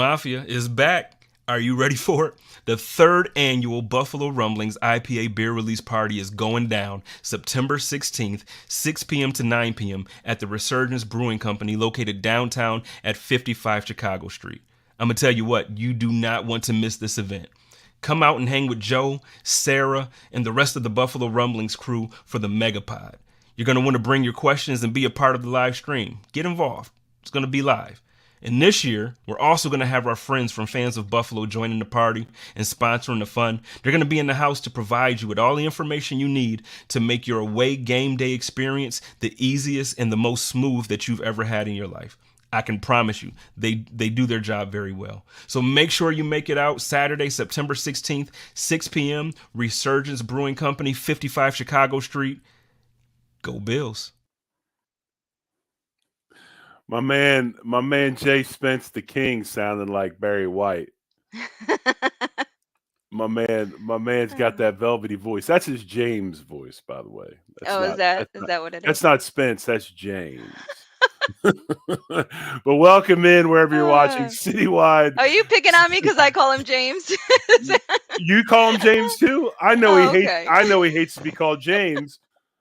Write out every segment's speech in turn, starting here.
Mafia is back. Are you ready for it? The third annual Buffalo Rumblings IPA beer release party is going down September 16th, 6 p.m. to 9 p.m. at the Resurgence Brewing Company located downtown at 55 Chicago Street. I'm going to tell you what, you do not want to miss this event. Come out and hang with Joe, Sarah, and the rest of the Buffalo Rumblings crew for the Megapod. You're going to want to bring your questions and be a part of the live stream. Get involved. It's going to be live. And this year, we're also going to have our friends from Fans of Buffalo joining the party and sponsoring the fun. They're going to be in the house to provide you with all the information you need to make your away game day experience the easiest and the most smooth that you've ever had in your life. I can promise you, they do their job very well. So make sure you make it out Saturday, September 16th, 6 p.m., Resurgence Brewing Company, 55 Chicago Street. Go Bills. My man Jay Spence the King sounding like Barry White. My man's got that velvety voice. That's his James voice, by the way. That's Oh, is not that that's is not that what it is? that's not Spence, that's James. But welcome in wherever you're watching Uh, citywide. Are you picking on me because I call him James? You call him James too? I know he Oh, hates okay. I know he hates to be called James.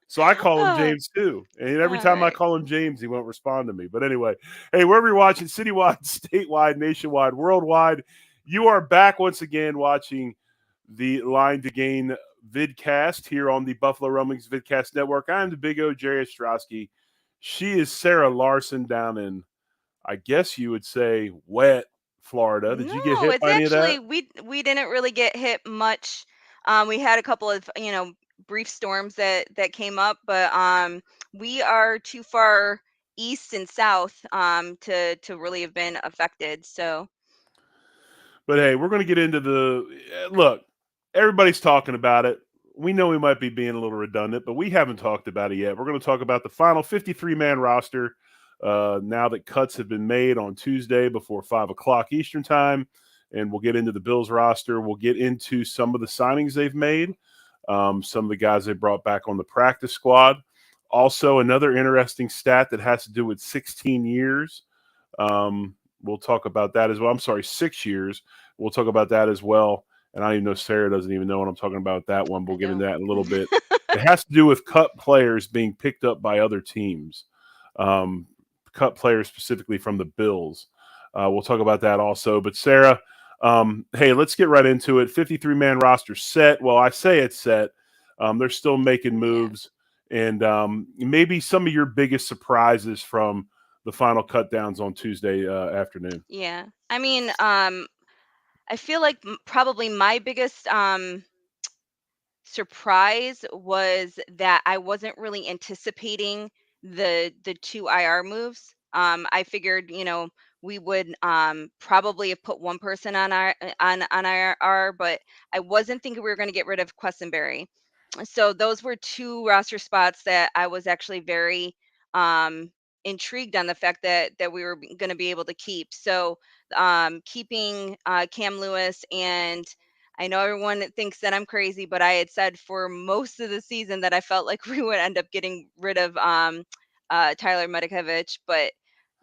So I call him Oh, James too. And every all time I right. call him James, he won't respond to me. But anyway, hey, wherever you're watching, citywide, statewide, nationwide, worldwide, you are back once again watching the Line to Gain vidcast here on the Buffalo Rumblings Vidcast Network. I am the Big O, Jerry Ostroski. She is Sara Larson down in, I guess you would say, wet Florida. Did you get No, hit it's by any of that? actually we didn't really get hit much. We had a couple of brief storms that came up, but we are too far east and south to really have been affected. So But hey, we're going to get into the look. Everybody's talking about it. We know we might be being a little redundant, but we haven't talked about it yet. We're going to talk about the final 53-man roster now that cuts have been made on Tuesday before 5 o'clock Eastern time. And we'll get into the Bills roster. We'll get into some of the signings they've made, some of the guys they brought back on the practice squad. Also, another interesting stat that has to do with 16 years. We'll talk about that as well. I'm sorry, 6 years. We'll talk about that as well. And I don't even know Sarah doesn't even know what I'm talking about that one. We'll I get into don't. that in a little bit. It has to do with cut players being picked up by other teams, cut players specifically from the Bills. We'll talk about that also. But Sarah, hey, let's get right into it. 53-man roster set. Well, I say it's set. They're still making Yeah. moves. And maybe some of your biggest surprises from the final cut downs on Tuesday afternoon. Yeah. I mean, I feel like probably my biggest surprise was that I wasn't really anticipating the two IR moves. I figured, we would probably have put one person on our on IR, but I wasn't thinking we were going to get rid of Questenberry. So those were two roster spots that I was actually very intrigued on the fact that we were going to be able to keep. So keeping Cam Lewis, and I know everyone thinks that I'm crazy, but I had said for most of the season that I felt like we would end up getting rid of Tyler Medikovic, but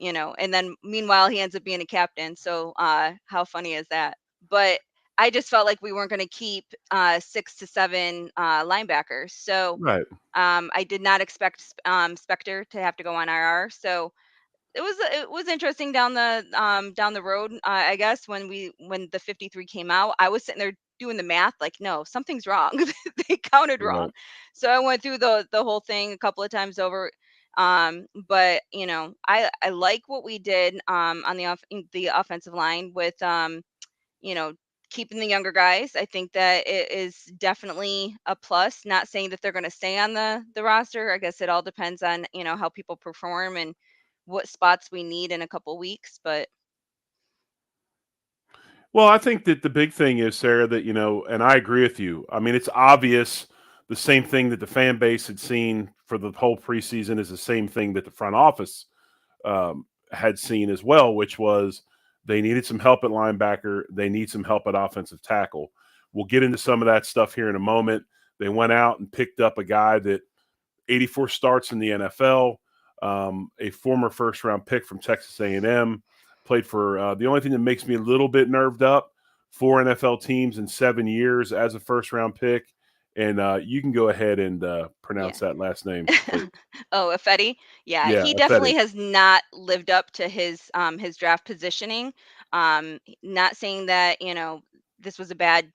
and then meanwhile he ends up being a captain. So how funny is that? But I just felt like we weren't going to keep 6 to 7 linebackers. So Right. I did not expect Spectre to have to go on IR. So it was interesting down the road. I guess when the 53 came out, I was sitting there doing the math like, no, something's wrong. They counted Right. wrong. So I went through the whole thing a couple of times over. But I like what we did on the offensive line with you know, keeping the younger guys. I think that it is definitely a plus. Not saying that they're going to stay on the roster. I guess it all depends on, how people perform and what spots we need in a couple weeks. But Well, I think that the big thing is, Sarah, that, and I agree with you. I mean, it's obvious the same thing that the fan base had seen for the whole preseason is the same thing that the front office had seen as well, which was they needed some help at linebacker. They need some help at offensive tackle. We'll get into some of that stuff here in a moment. They went out and picked up a guy that 84 starts in the NFL, a former first-round pick from Texas A&M, Played for the only thing that makes me a little bit nerved up, 4 NFL teams in 7 years as a first-round pick. And you can go ahead and pronounce Yeah. that last name, please. Oh, Ifedi? Yeah, Yeah, he Fetty. definitely has not lived up to his draft positioning. Not saying that, this was a bad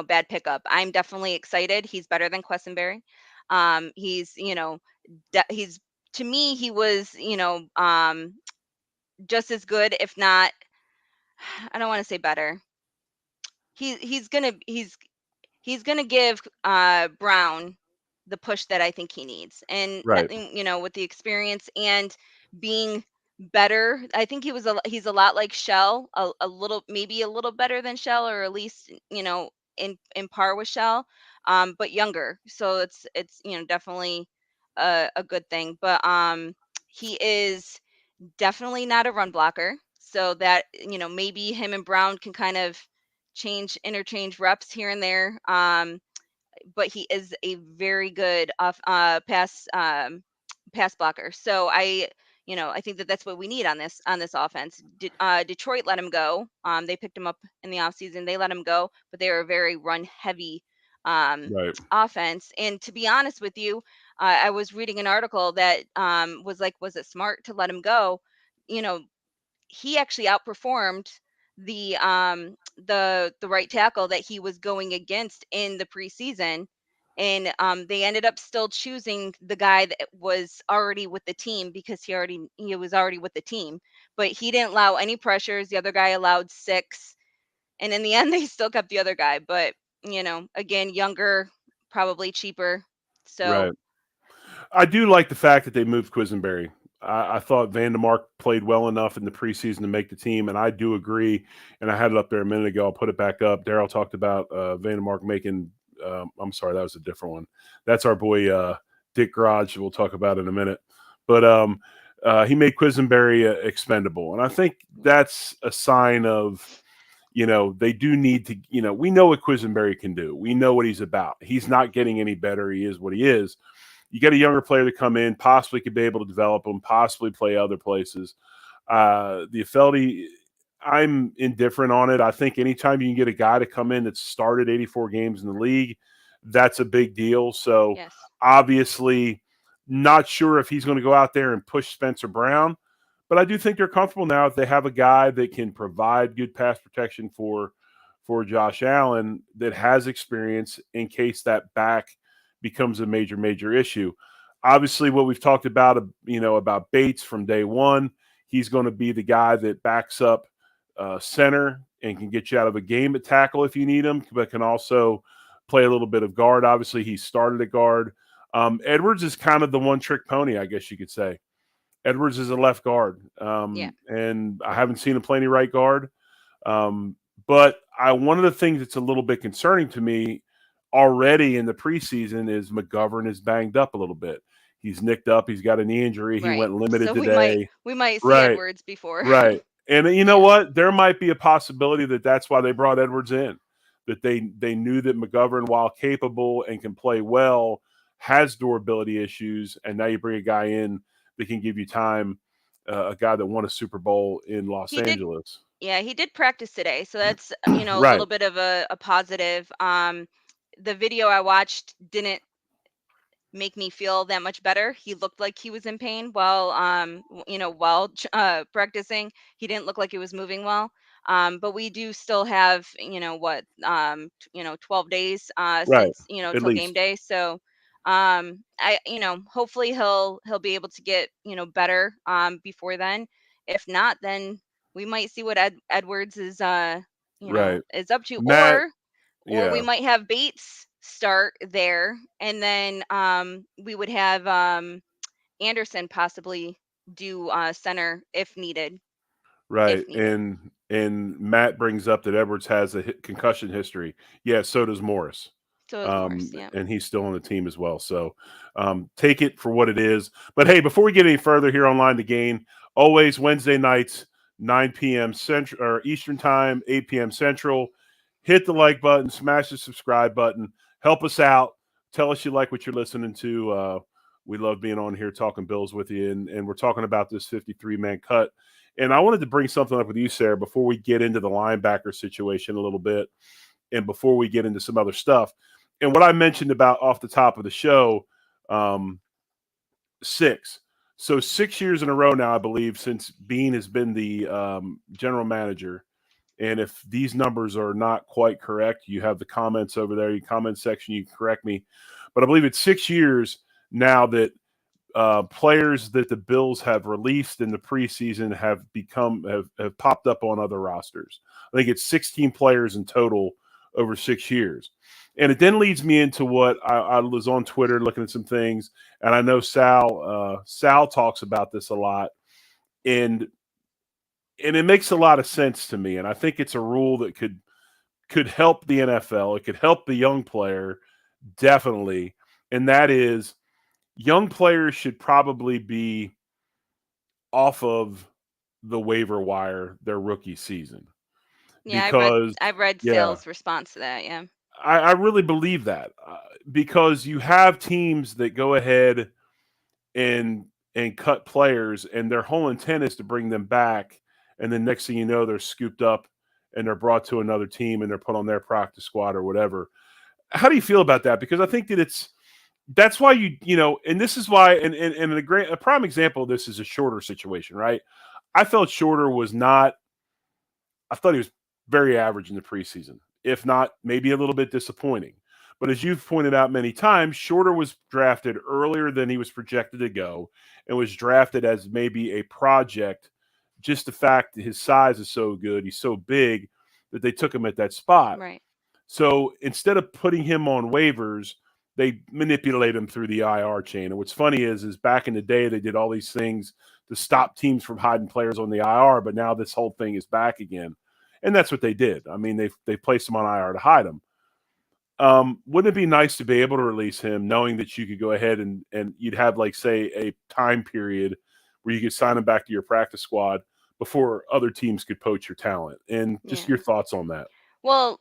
bad pickup. I'm definitely excited. He's better than Quessenberry. He's, he's to me he was, just as good, if not I don't want to say better. He's gonna give Brown the push that I think he needs, and Right, with the experience and being better. I think he's a lot like Shell, a little, maybe a little better than Shell, or at least in par with Shell, but younger. So it's definitely a good thing. But he is definitely not a run blocker. So that, maybe him and Brown can kind of interchange reps here and there. But he is a very good pass blocker. So I think that that's what we need on this offense. Detroit let him go. They picked him up in the offseason. They let him go, but they were a very run heavy right, offense. And to be honest with you, I was reading an article that was like, was it smart to let him go? You know, he actually outperformed the right tackle that he was going against in the preseason, and they ended up still choosing the guy that was already with the team, because he was already with the team, but he didn't allow any pressures. The other guy allowed 6, and in the end they still kept the other guy. But again, younger, probably cheaper. So right. I do like the fact that they moved Quisenberry. I thought Vandemark played well enough in the preseason to make the team, and I do agree. And I had it up there a minute ago. I'll put it back up. Daryl talked about Vandemark making. I'm sorry, that was a different one. That's our boy Dick Garage. We'll talk about in a minute. But he made Quisenberry expendable, and I think that's a sign of. They do need to. We know what Quisenberry can do. We know what he's about. He's not getting any better. He is what he is. You get a younger player to come in, possibly could be able to develop him, possibly play other places. The Feldy, I'm indifferent on it. I think anytime you can get a guy to come in that's started 84 games in the league, that's a big deal. So yes, obviously, not sure if he's going to go out there and push Spencer Brown, but I do think they're comfortable now if they have a guy that can provide good pass protection for Josh Allen that has experience in case that back becomes a major issue. Obviously, what we've talked about, about Bates from day one, he's going to be the guy that backs up center and can get you out of a game at tackle if you need him, but can also play a little bit of guard. Obviously, he started at guard. Edwards is kind of the one-trick pony, I guess you could say. Edwards is a left guard, yeah, and I haven't seen him play any right guard. Um, but one of the things that's a little bit concerning to me already in the preseason is McGovern is banged up a little bit. He's nicked up. He's got a knee injury. He right. went limited So we might see today. Edwards before. Right. And you know Yeah. what? There might be a possibility that that's why they brought Edwards in, that they knew that McGovern, while capable and can play well, has durability issues. And now you bring a guy in that can give you time, a guy that won a Super Bowl in Los He did Angeles. Yeah, he did practice today, so that's, a Right. little bit of a positive. The video I watched didn't make me feel that much better. He looked like he was in pain while while practicing. He didn't look like he was moving well. But we do still have, 12 days Right. since, At till game least. day. So hopefully he'll be able to get, better before then. If not, then we might see what Edwards is Right. is up to, Matt, or we yeah. might have Bates start there, and then we would have Anderson possibly do center if needed. Right. If needed. And Matt brings up that Edwards has a concussion history. Yeah, so does Morris. So is Morris. Yeah. And he's still on the team as well. So take it for what it is. But hey, before we get any further here on Line to Gain, always Wednesday nights, 9 p.m. Central or Eastern Time, 8 p.m. Central. Hit the like button, smash the subscribe button, help us out. Tell us you like what you're listening to. We love being on here talking Bills with you, and we're talking about this 53-man cut. And I wanted to bring something up with you, Sarah, before we get into the linebacker situation a little bit and before we get into some other stuff. And what I mentioned about off the top of the show, 6. So 6 years in a row now, I believe, since Bean has been the general manager. And if these numbers are not quite correct, you have the comments over there, your comment section, you can correct me. But I believe it's 6 years now that players that the Bills have released in the preseason have popped up on other rosters. I think it's 16 players in total over 6 years. And it then leads me into what I was on Twitter looking at some things, and I know Sal talks about this a lot, and it makes a lot of sense to me. And I think it's a rule that could help the NFL. It could help the young player definitely, and that is young players should probably be off of the waiver wire their rookie season. Yeah, Because, I read yeah, Sale's response to that. Yeah. I really believe that because you have teams that go ahead and cut players, and their whole intent is to bring them back, and then next thing you know, they're scooped up and they're brought to another team and they're put on their practice squad or whatever. How do you feel about that? Because I think that that's why and this is why, and a prime example of this is a Shorter situation, right? I felt Shorter was not. I thought he was very average in the preseason, if not maybe a little bit disappointing. But as you've pointed out many times, Shorter was drafted earlier than he was projected to go and was drafted as maybe a project. Just the fact that his size is so good, he's so big that they took him at that spot. Right. So instead of putting him on waivers, they manipulate him through the IR chain. And what's funny is back in the day, they did all these things to stop teams from hiding players on the IR, but now this whole thing is back again. And that's what they did. I mean, they placed him on IR to hide him. Wouldn't it be nice to be able to release him knowing that you could go ahead and you'd have, like, say, a time period where you could sign him back to your practice squad before other teams could poach your talent? And just Yeah. your thoughts on that. Well,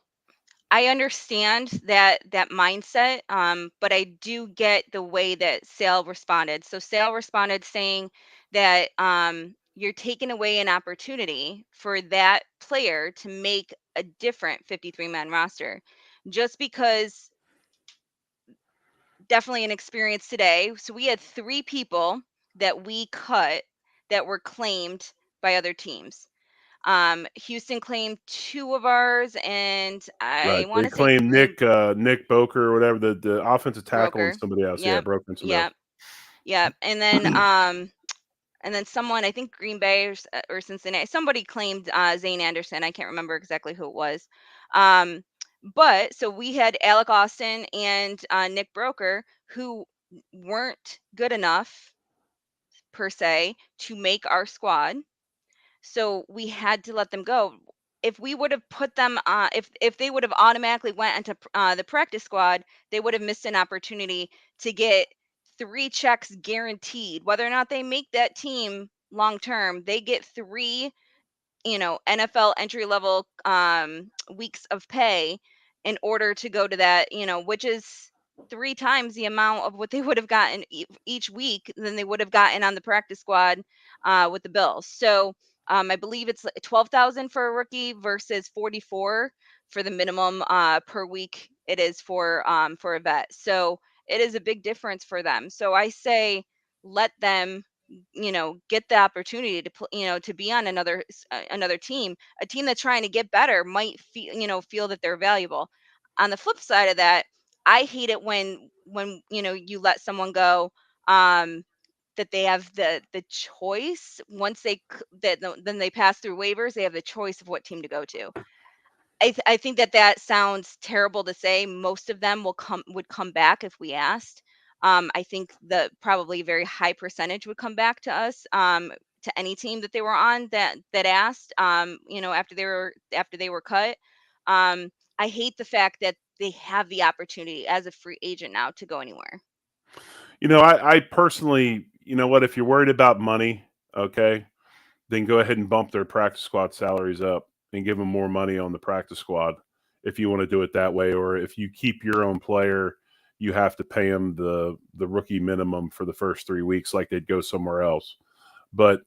I understand that mindset, but I do get the way that Sale responded. So Sale responded saying that you're taking away an opportunity for that player to make a different 53-man roster, just because definitely an experience today. So we had 3 people that we cut that were claimed by other teams. Houston claimed 2 of ours, and I Right. want They to say claim Green Nick Boker or whatever, the offensive tackle, and Broker. somebody else. Yeah, Yep. Broker and somebody else. Yep. Yep. And then someone, I think Green Bay or Cincinnati, somebody claimed Zane Anderson. I can't remember exactly who it was. But so we had Alec Austin and Nick Broker, who weren't good enough per se to make our squad. So we had to let them go. If we would have put them if they would have automatically went into the practice squad, they would have missed an opportunity to get 3 checks guaranteed. Whether or not they make that team long term, they get 3, NFL entry level weeks of pay in order to go to that, which is 3 times the amount of what they would have gotten each week than they would have gotten on the practice squad with the Bills. So I believe it's 12,000 for a rookie versus 44 for the minimum per week it is for a vet. So it is a big difference for them. So I say let them get the opportunity to to be on another team. A team that's trying to get better might feel that they're valuable. On the flip side of that, I hate it when you let someone go, that they have the choice once then they pass through waivers, they have the choice of what team to go to. I think that sounds terrible to say. Most of them would come back if we asked. I think the probably a very high percentage would come back to us, to any team that they were on that asked, after they were cut. I hate the fact that they have the opportunity as a free agent now to go anywhere. I personally, what, if you're worried about money, okay, then go ahead and bump their practice squad salaries up and give them more money on the practice squad if you want to do it that way. Or if you keep your own player, you have to pay them the rookie minimum for the first 3 weeks like they'd go somewhere else. But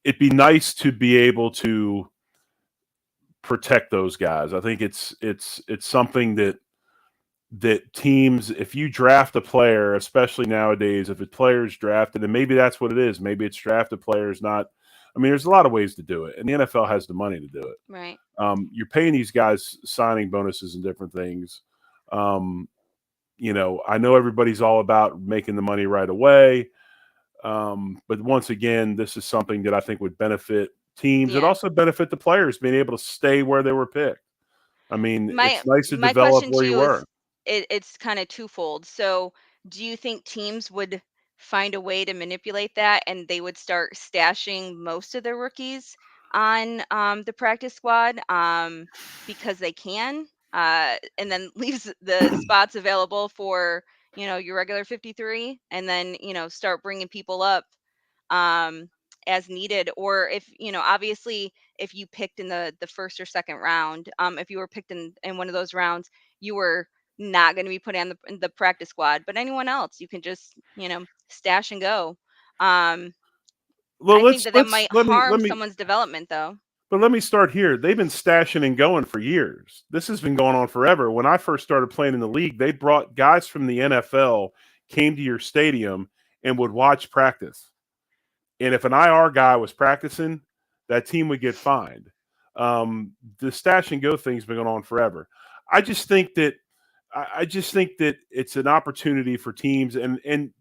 it'd be nice to be able to protect those guys. I think it's something that teams, if you draft a player, especially nowadays, if a player's drafted, and maybe that's what it is, maybe it's drafted players, not. I mean, there's a lot of ways to do it, and the NFL has the money to do it. Right. You're paying these guys signing bonuses and different things. Um, I know everybody's all about making the money right away, but once again, this is something that I think would benefit teams. It Yeah. also benefit the players being able to stay where they were picked. I mean, My it's nice to my develop question where to you you is were. it's kind of twofold. So, do you think teams would find a way to manipulate that and they would start stashing most of their rookies on the practice squad because they can and then leaves the spots available for, your regular 53 and then, start bringing people up um as needed, or if, obviously if you picked in the first or second round, if you were picked in one of those rounds, you were not going to be put on the practice squad, but anyone else you can just, stash and go. um Well, I think that let's might harm someone's development though. let me start here. They've been stashing and going for years. This has been going on forever. When I first started playing in the league, they brought guys from the NFL, came to your stadium and would watch practice. And if an IR guy was practicing, that team would get fined. The stash and go thing's been going on forever. I just think that I just think that it's an opportunity for teams, and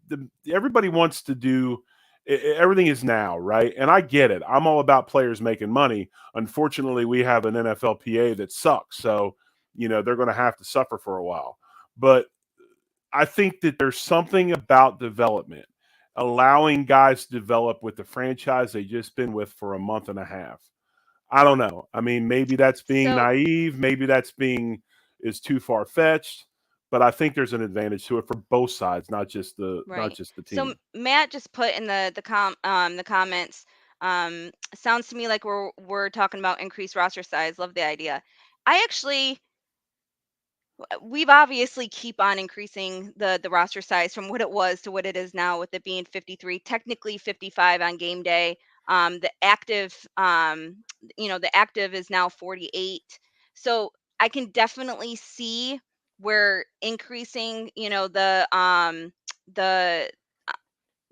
everybody wants to do. Everything is now, right? And I get it. I'm all about players making money. Unfortunately, we have an NFLPA that sucks, so they're going to have to suffer for a while. But I think that there's something about development, allowing guys to develop with the franchise they just been with for a month and a half. I don't know. I mean, maybe that's being So naive. Maybe that's being is too far fetched. But I think there's an advantage to it for both sides, not right. just the So team. Matt just put in the comments. Sounds to me like we're talking about increased roster size. Love the idea. I actually we've obviously keep on increasing the roster size from what it was to what it is now, with it being 53, technically 55 on game day. The active the active is now 48. So I can definitely see where increasing, the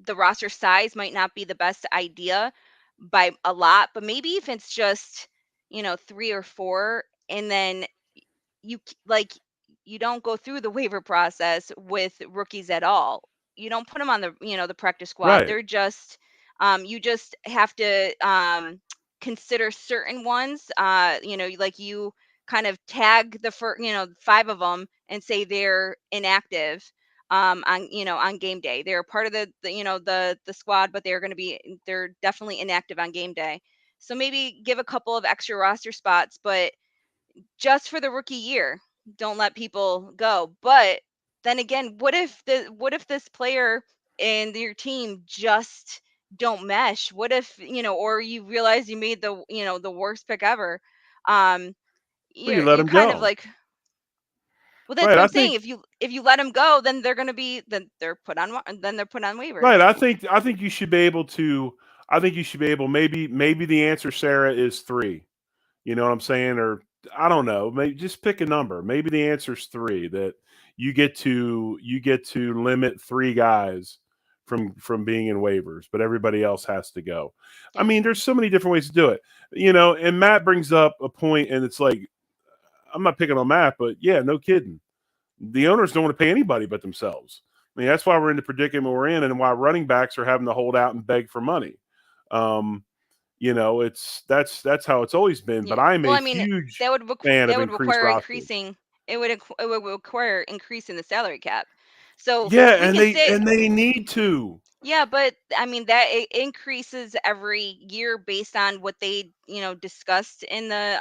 the roster size might not be the best idea by a lot, but maybe if it's just, three or four, and then like you don't go through the waiver process with rookies at all. You don't put them on the, the practice squad. Right. They're just you just have to consider certain ones. Like you kind of tag the first, five of them and say they're inactive on, on game day. They're part of the squad, but they're definitely inactive on game day. So maybe give a couple of extra roster spots, but just for the rookie year. Don't let people go. But then again, what if this player and your team just don't mesh? What if, or you realize you made the worst pick ever? Um, Well, you you're let you're them kind of go. like, well, that's Right. what I I'm saying. think. If you let them go, then they're put on Right. waivers. I think you should be able to. I think you should be able. Maybe the answer, Sarah, is three. You know what I'm saying? Or I don't know. Maybe just pick a number. Maybe the answer is three. That you get to limit three guys from being in waivers, but everybody else has to go. I Yeah. mean, there's so many different ways to do it. And Matt brings up a point, and it's like I'm not picking on Matt, but yeah, no kidding. The owners don't want to pay anybody but themselves. I mean, that's why we're in the predicament we're in, and why running backs are having to hold out and beg for money. Um, it's that's how it's always been. But Yeah. I am Well, a I mean, huge fan of that would increased require rosters. increasing. It would require increasing the salary cap. So Yeah, we and can they say, and they need to. yeah, but I mean that it increases every year based on what they, discussed in the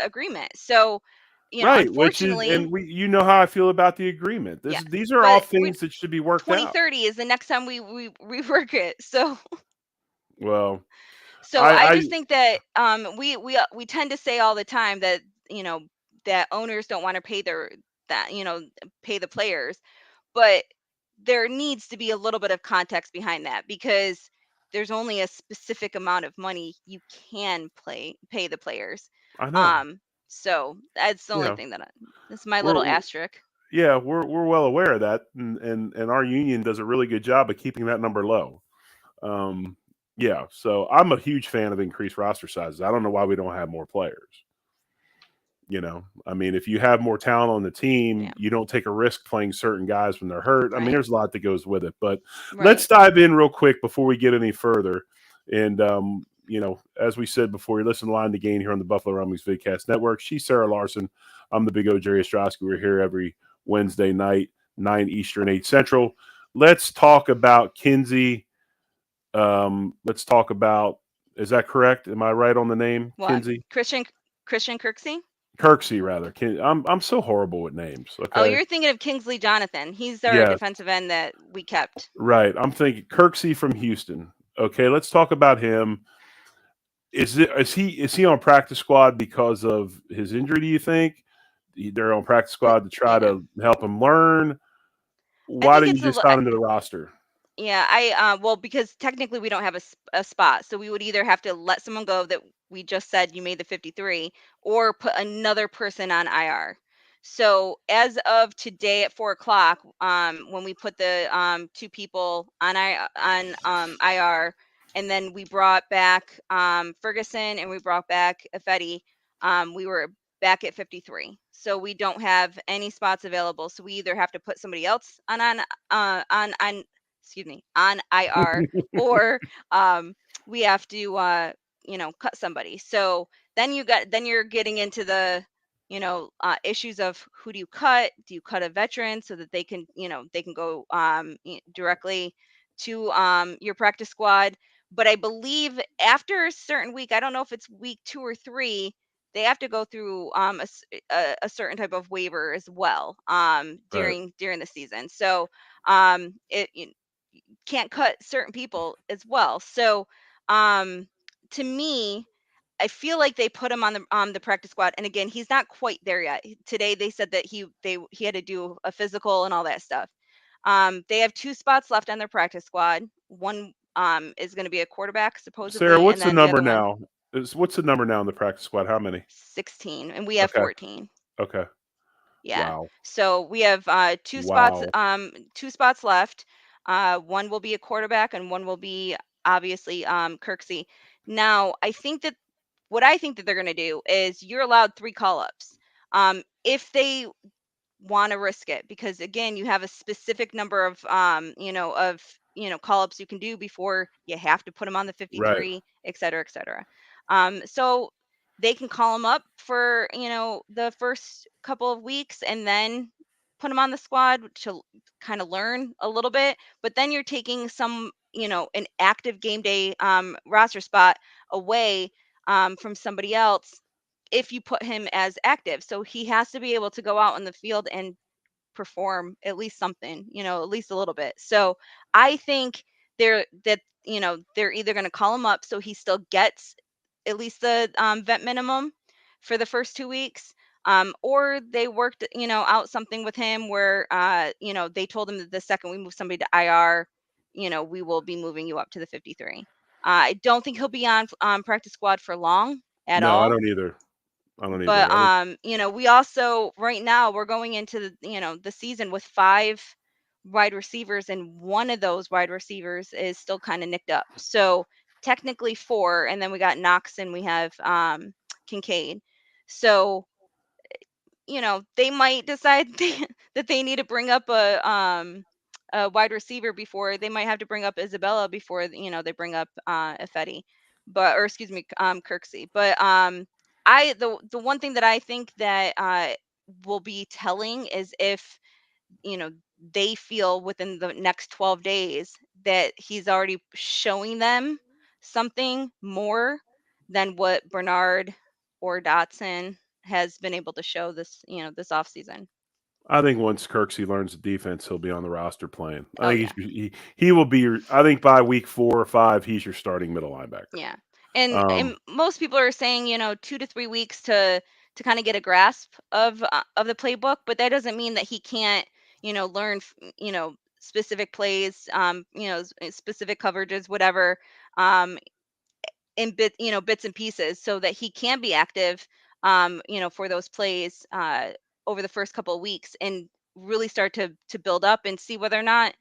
agreement. So, Right, which is, unfortunately, and you know how I feel about the agreement. yeah. These are all But things that should be worked out. 2030 is the next time we rework it. So Well, so I I just think that we tend to say all the time that, that owners don't want to pay their that, pay the players, but there needs to be a little bit of context behind that, because there's only a specific amount of money you can pay the players. I know. Um, so that's the only Yeah, thing that's my little we're asterisk. yeah, we're well aware of that, and our union does a really good job of keeping that number low. Um, yeah, so I'm a huge fan of increased roster sizes. I don't know why we don't have more players. I mean, if you have more talent on the team, Yeah, you don't take a risk playing certain guys when they're hurt. I mean, right, there's a lot that goes with it. But let's right. dive in real quick before we get any further. And as we said before, you listen to Line to Gain here on the Buffalo Rumblings Vidcast Network. She's Sara Larson. I'm the Big O Jerry Ostroski. We're here every Wednesday night, 9 Eastern, 8 Central. Let's talk about Kinsey. Let's talk about, is that correct? Am I right on the name? What? Kinsey? Christian Kirksey? Kirksey, rather. I'm so horrible with names. Oh, Okay. you're thinking of Kingsley Jonathan. He's our Yes. defensive end that we kept. Right. I'm thinking Kirksey from Houston. Okay. Let's talk about him. Is he on practice squad because of his injury? Do you think they're on practice squad to try Yeah, to help him learn? I Why think didn't it's you just sign him to the roster? yeah, well, because technically we don't have a spot, so we would either have to let someone go that we just said you made the 53, or put another person on IR. So as of today at 4 o'clock, when we put the two people on IR, and then we brought back Ferguson and we brought back Ifedi, we were back at 53. So we don't have any spots available. So we either have to put somebody else on excuse me, on IR, or we have to cut somebody. So then you're getting into the issues of who do you cut? Do you cut a veteran so that they can go directly to your practice squad? But I believe after a certain week, I don't know if it's week 2 or 3, they have to go through a certain type of waiver as well Right. during the season. So it you can't cut certain people as well. So um to me, I feel like they put him on the practice squad, and again, he's not quite there yet. Today they said that he had to do a physical and all that stuff. They have 2 spots left on their practice squad. One is going to be a quarterback Sarah, supposedly, and what's the then the number other one now? What's the number now in the practice squad? How many? 16, and we have Okay. 14. Okay. Yeah. Wow. So we have Wow. 2 spots left. One will be a quarterback and one will be obviously Kirksey. Now, I think that they're going to do is you're allowed 3 call-ups. If they want to risk it, because again, you have a specific number of call-ups you can do before you have to put them on the Right. 53, et cetera, et cetera. So they can call them up for the first couple of weeks and then put them on the squad to kind of learn a little bit, but then you're taking an active game day roster spot away from somebody else if you put him as active. So he has to be able to go out in the field and perform at least something, at least a little bit. So I think they're either going to call him up so he still gets at least the vet minimum for the first 2 weeks, or they worked out something with him where they told him that the second we move somebody to IR, we will be moving you up to the 53. I don't think he'll be on practice squad for long at No, I all. don't either. I don't But either. I think we also right now we're going into the season with 5 wide receivers, and one of those wide receivers is still kind of nicked up. So technically 4, and then we got Knox and we have Kincaid. So they might decide that they need to bring up a wide receiver before they might have to bring up Isabella before they bring up Ifedi, or excuse me, Kirksey. But the one thing that I think that will be telling is if you know they feel within the next 12 days that he's already showing them something more than what Bernard or Dotson has been able to show this offseason. I think once Kirksey learns the defense, he'll be on the roster playing. I Oh think yeah. he will be. I think by week 4 or 5, he's your starting middle linebacker. Yeah. And Um, most people are saying, 2 to 3 weeks to kind of get a grasp of the playbook, but that doesn't mean that he can't, learn, specific plays, specific coverages, whatever, um, in bits and pieces, so that he can be active, for those plays over the first couple of weeks, and really start to build up and see whether or not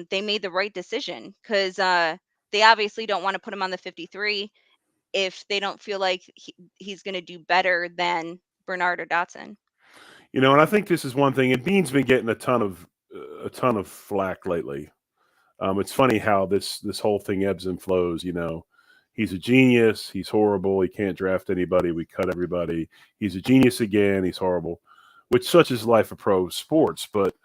they made the right decision, because they obviously don't want to put him on the 53 if they don't feel like he's going to do better than Bernard or Dotson. And I think this is one thing. And Bean's been getting a ton of flack lately. It's funny how this whole thing ebbs and flows. He's a genius. He's horrible. He can't draft anybody. We cut everybody. He's a genius again. He's horrible, which such is life of pro sports. But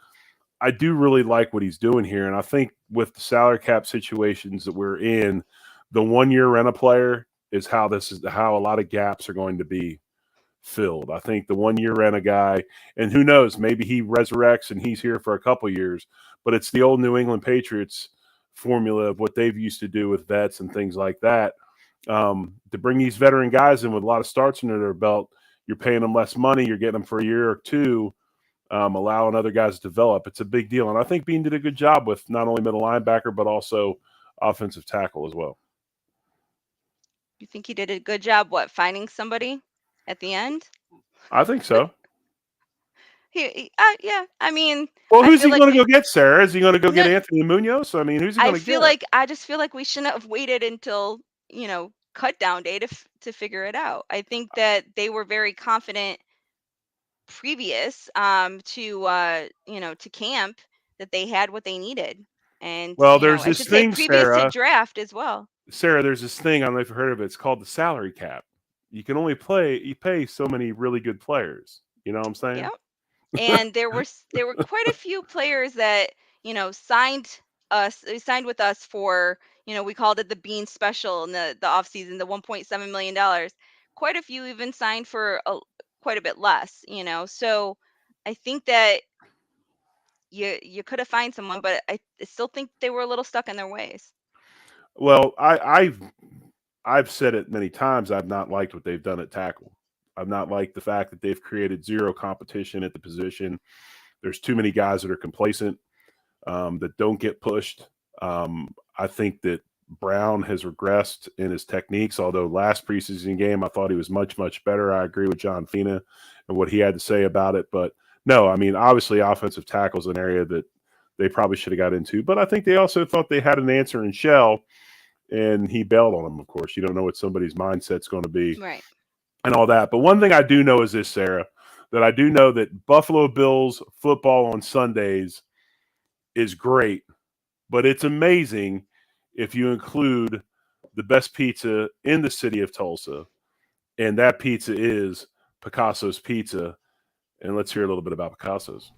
I do really like what he's doing here. And I think with the salary cap situations that we're in, the 1 year rent a player is how a lot of gaps are going to be filled. I think the 1 year rent a guy, and who knows, maybe he resurrects and he's here for a couple years, but it's the old New England Patriots formula of what they've used to do with vets and things like that. To bring these veteran guys in with a lot of starts under their belt, you're paying them less money, you're getting them for a year or two, allowing other guys to develop. It's a big deal. And I think Bean did a good job with not only middle linebacker, but also offensive tackle as well. You think he did a good job, finding somebody at the end? I think so. Yeah. I mean, well, who's he going to go get, Sarah? Is he going to go get Anthony Munoz? I mean, who's he going to get? I just feel like we shouldn't have waited until, Cutdown day to figure it out. I think that they were very confident previous to camp that they had what they needed. And there's this thing, previous Sarah, to draft as well. Sarah, there's this thing, I don't know if you've heard of it. It's called the salary cap. You can only pay so many really good players. You know what I'm saying? Yep. And there were quite a few players that signed with us for, we called it the Bean Special in the offseason, the $1.7 million. Quite a few even signed for quite a bit less, so I think that you could have found someone, but I still think they were a little stuck in their ways. Well, I've said it many times. I've not liked what they've done at tackle. I've not liked the fact that they've created zero competition at the position. There's too many guys that are complacent, that don't get pushed. I think that Brown has regressed in his techniques, although last preseason game I thought he was much, much better. I agree with John Fina and what he had to say about it. But no, I mean, obviously offensive tackle is an area that they probably should have got into. But I think they also thought they had an answer in Shell, and he bailed on them, of course. You don't know what somebody's mindset's going to be. Right. And all that. But one thing I do know is this, Sarah, that I do know that Buffalo Bills football on Sundays is great, but it's amazing if you include the best pizza in the city of Tulsa, and that pizza is Picasso's Pizza. And let's hear a little bit about Picasso's.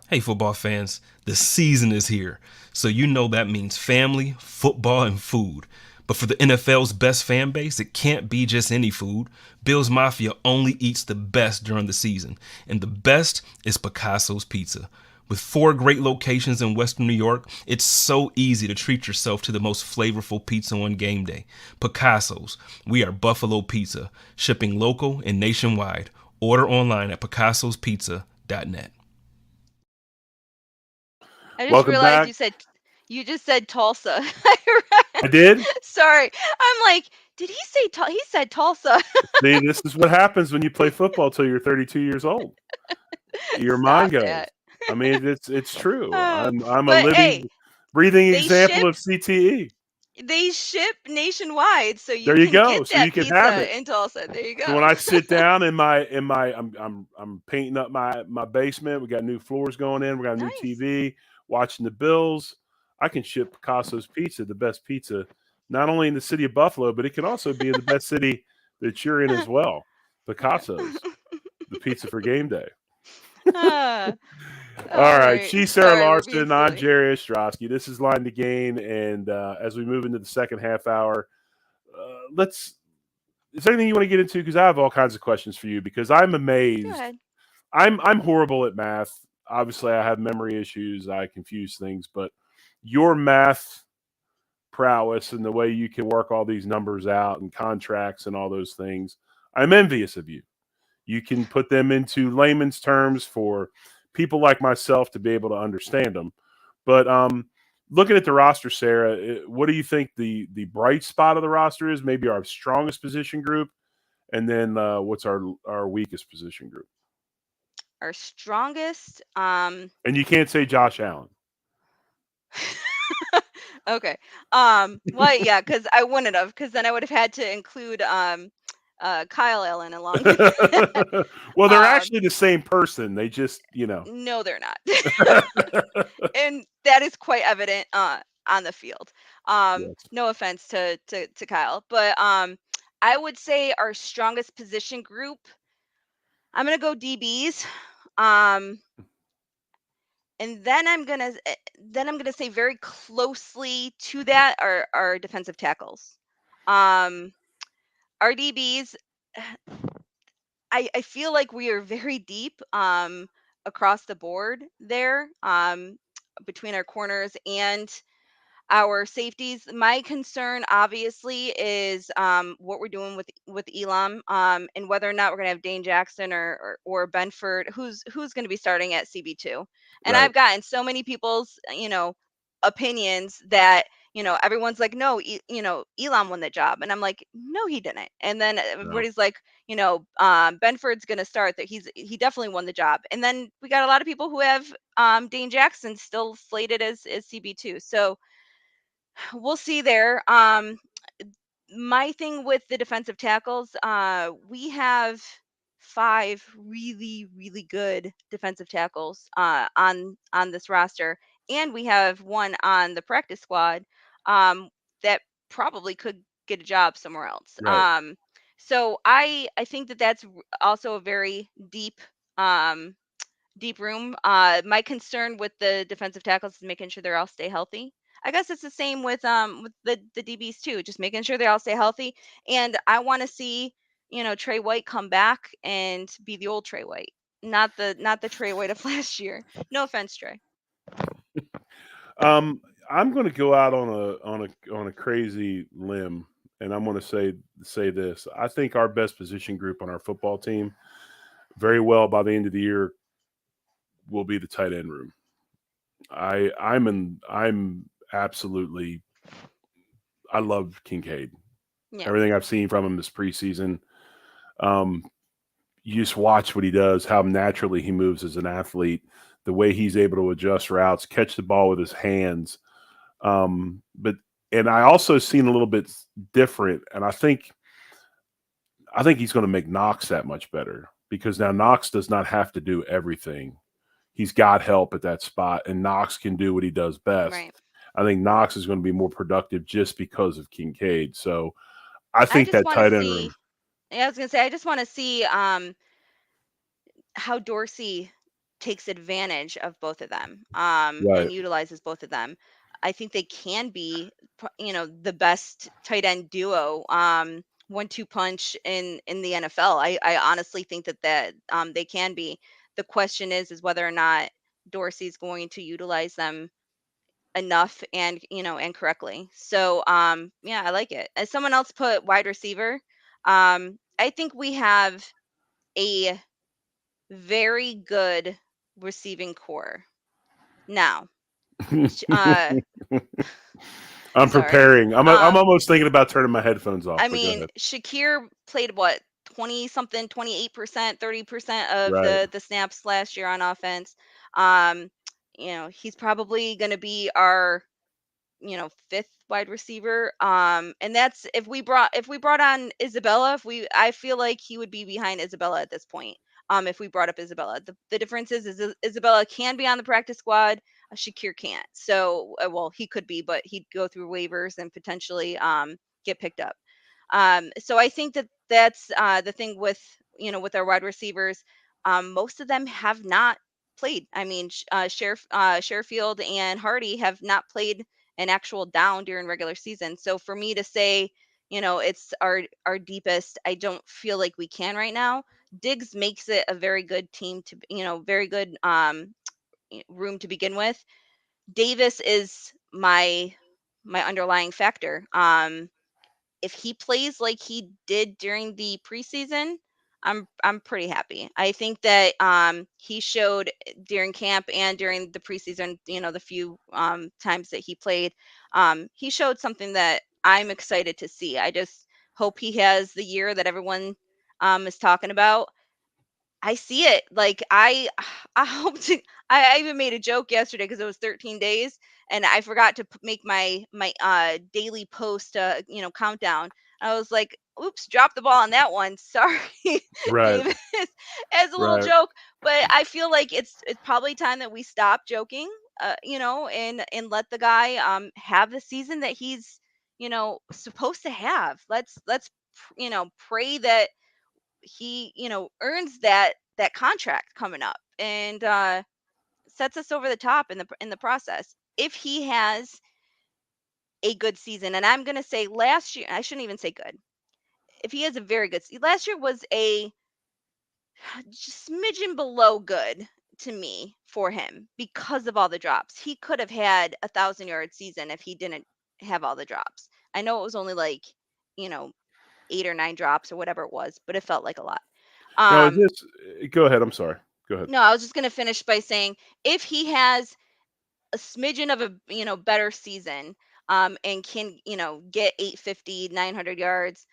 Hey, football fans, the season is here, so that means family, football, and food. But for the NFL's best fan base, it can't be just any food. Bills Mafia only eats the best during the season, and the best is Picasso's Pizza. With 4 great locations in Western New York, it's so easy to treat yourself to the most flavorful pizza on game day. Picasso's. We are Buffalo Pizza, shipping local and nationwide. Order online at picassospizza.net. I just realized you just said Tulsa. I did? Sorry. I'm like, did he say he said Tulsa? See, this is what happens when you play football till you're 32 years old. Your mind goes. That. I mean, it's true. I'm a living, breathing example of CTE. They ship nationwide, so there you can go. get so that you can pizza have it in Tulsa. There you go. So when I sit down in my I'm painting up my basement. We got new floors going in. We got a new TV. Watching the Bills. I can ship Picasso's Pizza, the best pizza, not only in the city of Buffalo, but it can also be in the best city that you're in as well. Picasso's, the pizza for game day. All right. She's Sara Larson. I'm Jerry Ostroski. This is Line to Gain. And as we move into the second half hour, is there anything you want to get into? Because I have all kinds of questions for you, because I'm amazed. Go ahead. I'm horrible at math. Obviously, I have memory issues. I confuse things. But your math prowess and the way you can work all these numbers out and contracts and all those things, I'm envious of you. You can put them into layman's terms for people like myself to be able to understand them. But looking at the roster, Sarah, what do you think the bright spot of the roster is? Maybe our strongest position group, and then what's our weakest position group? Our strongest, And you can't say Josh Allen. okay. Well, yeah, because I wouldn't have, because then I would have had to include Kyle Allen along with that. Well, they're Um, actually the same person. They just, you know. no, they're not. And that is quite evident on the field. Yes. No offense to Kyle, but I would say our strongest position group, I'm gonna go DBs. Um, and then I'm gonna say very closely to that are our defensive tackles. Um, our DBs, I feel like we are very deep across the board there, between our corners and our safeties. My concern, obviously, is what we're doing with Elam, and whether or not we're going to have Dane Jackson or Benford, who's going to be starting at CB2. And Right. I've gotten so many people's opinions that everyone's like, no, Elam won the job, and I'm like, no, he didn't. And then No. everybody's like, Benford's going to start. That he definitely won the job. And then we got a lot of people who have Dane Jackson still slated as CB2. So we'll see there. My thing with the defensive tackles, we have five really, really good defensive tackles on this roster, and we have one on the practice squad that probably could get a job somewhere else. Right. So I think that that's also a very um, deep room. My concern with the defensive tackles is making sure they all stay healthy. I guess it's the same with the DBs too, just making sure they all stay healthy. And I want to see Trey White come back and be the old Trey White, not the Trey White of last year. No offense, Trey. Um, I'm going to go out on a crazy limb, and I'm going to say this. I think our best position group on our football team, very well by the end of the year, will be the tight end room. I'm absolutely. I love Kincaid. Yeah, Everything I've seen from him this preseason. Um, you just watch what he does, how naturally he moves as an athlete, the way he's able to adjust routes, catch the ball with his hands. But and I also seen a little bit different, and I think he's going to make Knox that much better because now Knox does not have to do everything. He's got help at that spot, and Knox can do what he does best. right. I think Knox is going to be more productive just because of Kincaid. So I I think just that want to tight end room, see. Yeah, I was gonna say I just want to see how Dorsey takes advantage of both of them right? and utilizes both of them. I think they can be, the best tight end duo, 1-2 punch in the NFL. I honestly think that they can be. The question is whether or not Dorsey's going to utilize them enough and correctly. So yeah, I like it. As someone else put wide receiver, I think we have a very good receiving core. Now, I'm sorry. preparing. I'm Um, almost thinking about turning my headphones off. I But go mean, ahead. Shakir played what, 20 something, 28%, 30% of Right. the snaps last year on offense. Um, he's probably going to be our fifth wide receiver. And that's if we brought on Isabella, if we I feel like he would be behind Isabella at this point. If we brought up Isabella. The difference is Isabella can be on the practice squad, Shakir can't. So well, he could be, but he'd go through waivers and potentially get picked up. So I think that that's the thing with our wide receivers. Most of them have not played. I mean, Sherfield and Hardy have not played an actual down during regular season. So for me to say, it's our deepest, I don't feel like we can right now. Diggs makes it a very good team to, very good room to begin with. Davis is my underlying factor. If he plays like he did during the preseason, I'm pretty happy. I think that he showed during camp and during the preseason, the few times that he played, he showed something that I'm excited to see. I just hope he has the year that everyone is talking about. I see it. Like I hope to. I even made a joke yesterday because it was 13 days, and I forgot to make my daily post countdown. I was like, "Oops, dropped the ball on that one. Sorry, Right. Davis," as a little Right. joke. But I feel like it's probably time that we stop joking, and let the guy have the season that he's supposed to have. Let's pray that he earns that contract coming up, and sets us over the top in the process if he has a good season. And I'm going to say last year, I shouldn't even say good, if he has a very good last year was a just smidgen below good to me for him because of all the drops. He could have had 1,000-yard season if he didn't have all the drops. I know it was only like you know 8 or 9 drops or whatever it was, but it felt like a lot. Now, is um this? Go ahead. I'm sorry. Go ahead. No, I was just going to finish by saying if he has a smidgen of a better season, and can get 850, 900 yards,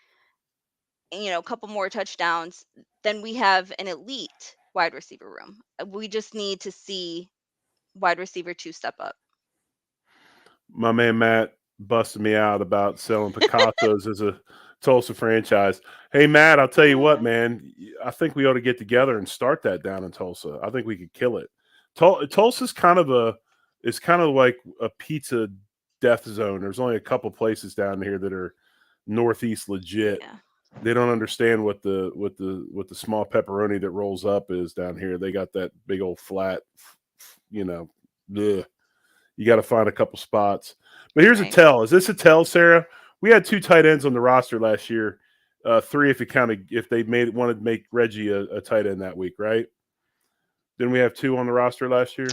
and, a couple more touchdowns, then we have an elite wide receiver room. We just need to see wide receiver 2 step up. My man Matt busted me out about selling Picasso's as a Tulsa franchise. Hey Matt, I'll tell you what, man. I think we ought to get together and start that down in Tulsa. I think we could kill it. Tulsa's kind of like a pizza death zone. There's only a couple places down here that are Northeast legit. Yeah, They don't understand what the small pepperoni that rolls up is down here. They got that big old flat, you know. Ugh. You got to find a couple spots. But here's a right. tell. Is this a tell, Sarah? We had 2 tight ends on the roster last year. 3 if they wanted to make Reggie a tight end that week, right? Didn't we have 2 on the roster last year?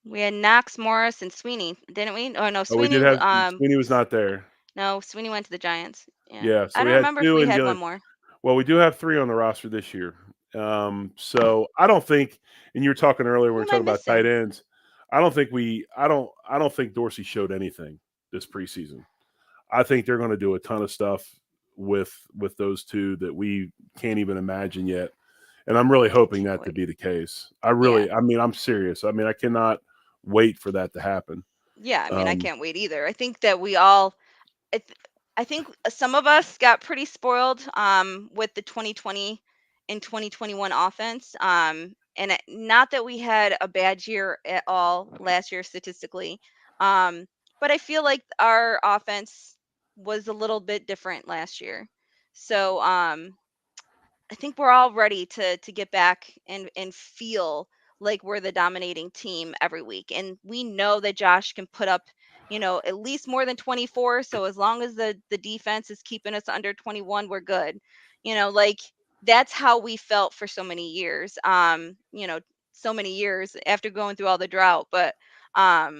We had Knox, Morris, and Sweeney, didn't we? Oh no, Oh, we Sweeney. did have Sweeney was not there. No, Sweeney went to the Giants. Yeah, Yeah, I so we don't had remember if 2 we and had Dylan. one more. Well, we do have 3 on the roster this year. So I don't think, and you were talking earlier when we Who were am I talking about tight missing? ends. I don't think Dorsey showed anything this preseason. I think they're going to do a ton of stuff with those 2 that we can't even imagine yet. And I'm really I hoping can't that to wait. be the case. Yeah. I mean, I'm serious. I mean, I cannot wait for that to happen. Yeah, I mean, I Um, can't wait either. I think that we all I, th- I think some of us got pretty spoiled with the 2020 and 2021 offense. And not that we had a bad year at all last year statistically. But I feel like our offense was a little bit different last year. So I think we're all ready to get back and feel like we're the dominating team every week. And we know that Josh can put up, at least more than 24. So as long as the defense is keeping us under 21, we're good. Like that's how we felt for so many years. So many years after going through all the drought. But I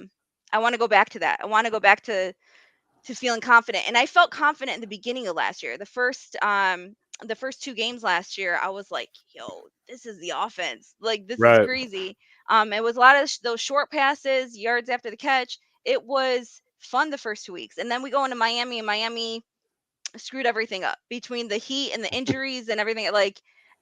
want to go back to that. I want to go back to feeling confident. And I felt confident in the beginning of last year. The first 2 games last year, I was like, yo, this is the offense. Like this is right. crazy. It was a lot of those short passes, yards after the catch. It was fun the first 2 weeks. And then we go into Miami, and Miami screwed everything up between the heat and the injuries and everything.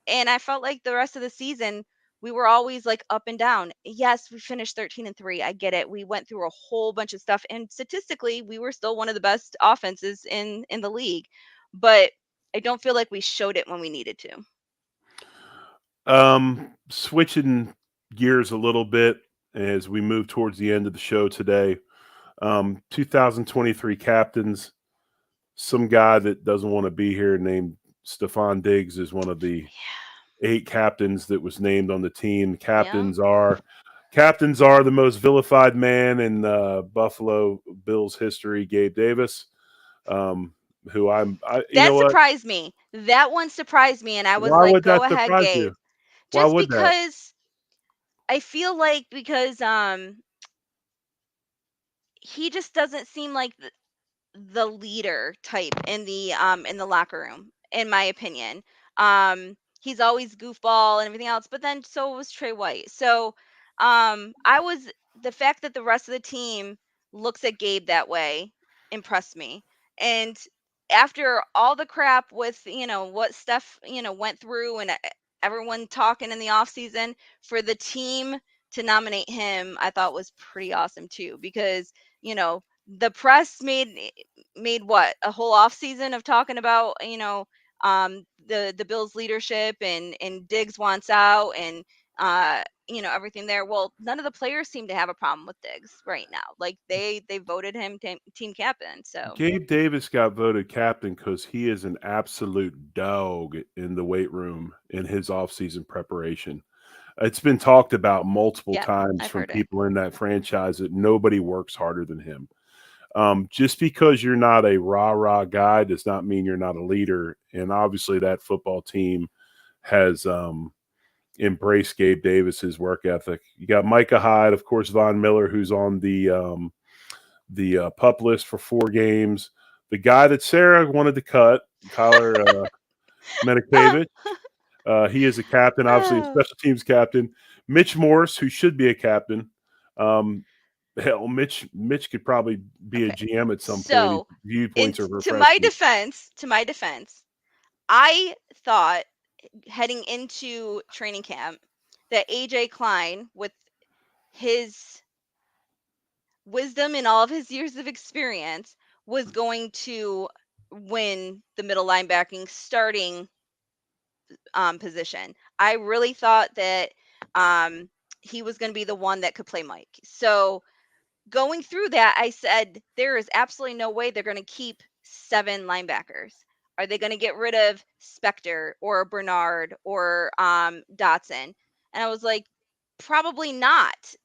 And I felt like the rest of the season we were always like up and down. Yes, we finished 13-3. I get it. We went through a whole bunch of stuff, and statistically, we were still one of the best offenses in the league. But I don't feel like we showed it when we needed to. Switching gears a little bit as we move towards the end of the show today. 2023 captains. Some guy that doesn't want to be here named Stephon Diggs is one of the 8 captains that was named on the team. Yeah. Captains are the most vilified man in Buffalo Bills history, Gabe Davis. Who you know That what? surprised me. That one surprised me, and I was Why like, would "Go that ahead, surprise Gabe." you? Why Just would that? because I feel like because he just doesn't seem like the leader type in the locker room, in my opinion. he's always goofball and everything else, but then so was Trey White. So I was the fact that the rest of the team looks at Gabe that way impressed me. And after all the crap with, what Steph, went through and everyone talking in the off season, for the team to nominate him, I thought was pretty awesome too, because, the press made what, a whole off season of talking about, the Bills leadership, and Diggs wants out, and everything there. Well, none of the players seem to have a problem with Diggs right now. Like they voted him team captain. So Gabe Davis got voted captain because he is an absolute dog in the weight room in his offseason preparation. It's been talked about multiple yeah, times I've from heard it. people in that franchise that nobody works harder than him. Just because you're not a rah-rah guy does not mean you're not a leader. And obviously that football team has embraced Gabe Davis's work ethic. You got Micah Hyde, of course, Von Miller, who's on the pup list for 4 games. The guy that Sarah wanted to cut, Tyler Medikavich, he is a captain, obviously a Oh, special teams captain. Mitch Morse, who should be a captain. Um, hell, Mitch could probably be a okay. GM at some point. His So, viewpoints are to my refreshing. defense, I thought heading into training camp that AJ Klein, with his wisdom and all of his years of experience, was going to win the middle linebacking starting position. I really thought that um, he was going to be the one that could play Mike. So going through that, I said there is absolutely no way they're going to keep 7 linebackers. Are they going to get rid of Spector or Bernard or Dotson? And I was like, probably not.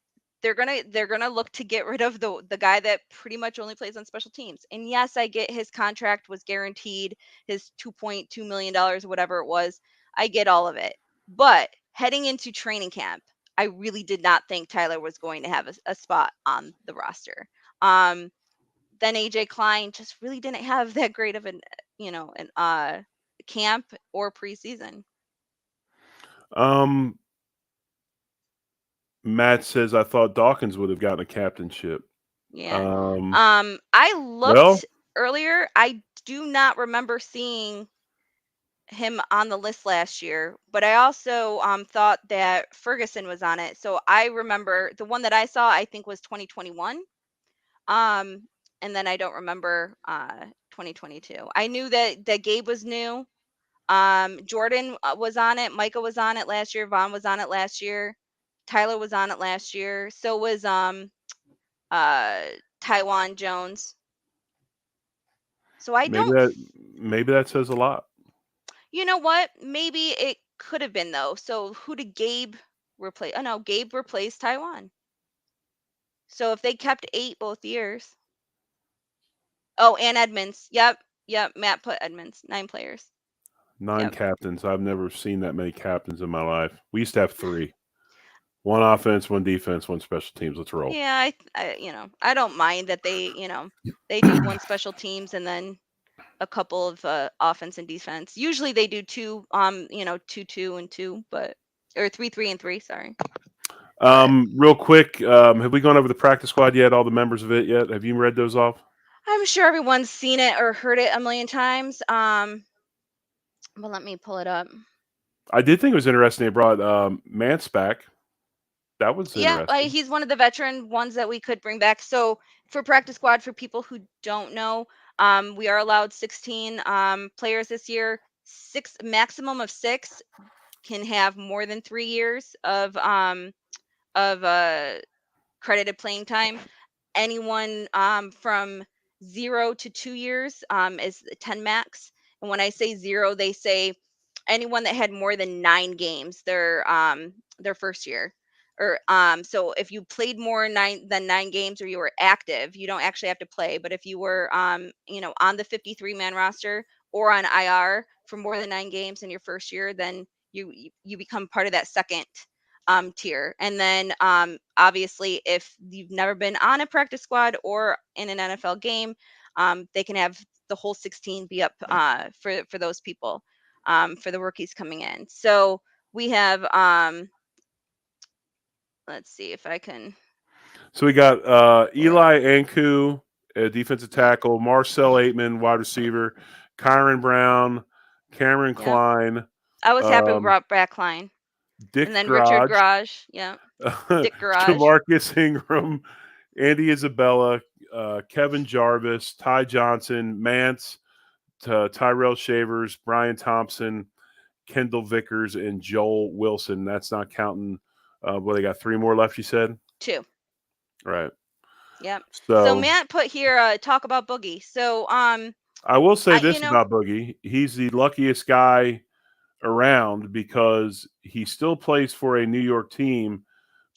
They're gonna look to get rid of the guy that pretty much only plays on special teams. And yes, I get his contract was guaranteed, his $2.2 million, whatever it was. I get all of it. But heading into training camp, I really did not think Tyler was going to have a spot on the roster. Um, then AJ Klein just really didn't have that great of an camp or preseason. Um, Matt says, I thought Dawkins would have gotten a captainship. Yeah. Um, I well, looked earlier. I do not remember seeing him on the list last year, but I also thought that Ferguson was on it. So I remember the one that I saw, I think was 2021. Um, and then I don't remember 2022. I knew that Gabe was new. Jordan was on it. Micah was on it last year. Vaughn was on it last year. Tyler was on it last year. So was uh Taiwan Jones. So I maybe don't, that maybe that says a lot. you know what? Maybe it could have been though. So who did Gabe replace? Oh no, Gabe replaced Taiwan. So if they kept 8 both years. Oh, and Edmonds. Yep. Yep. Matt put Edmonds. 9 players. 9 Yep. captains. I've never seen that many captains in my life. We used to have 3. One offense, one defense, one special teams. Let's roll. Yeah, I don't mind that they do one special teams and then a couple of offense and defense. Usually they do 2 2 and 2, but or 3 and 3, sorry. But Real quick, have we gone over the practice squad yet? All the members of it yet? Have you read those off? I'm sure everyone's seen it or heard it a million times. But let me pull it up. I did think it was interesting. They brought Mance back. That was Yeah, interesting. he's one of the veteran ones that we could bring back. So for practice squad, for people who don't know, we are allowed 16 players this year. Maximum of 6 can have more than 3 years of credited playing time. Anyone from 0 to 2 years is 10 max. And when I say 0, they say anyone that had more than 9 games their first year. Or so if you played more 9 games, or you were active, you don't actually have to play. But if you were on the 53-man roster or on IR for more than 9 games in your first year, then you become part of that second tier. And then obviously, if you've never been on a practice squad or in an NFL game, they can have the whole 16 be up for those people. for the rookies coming in. So we have let's see if I can. So we got Pull it Eli Anku, defensive Yep. tackle, Marcel Aitman, wide receiver, Kyron Brown, Cameron Yep. Klein, I was happy we um, brought back Klein. And Dick then Richard Garage, Garage. Yep. Dick Garage. Jamarcus Ingram, Andy Isabella, Kevin Jarvis, Ty Johnson, Mance, Tyrell Shavers, Brian Thompson, Kendall Vickers, and Joel Wilson. That's not counting. Well, they got three more left, you said? 2. Right. Yep. So So Matt put here talk about Boogie. So I will say I this about Boogie. He's the luckiest guy around because he still plays for a New York team,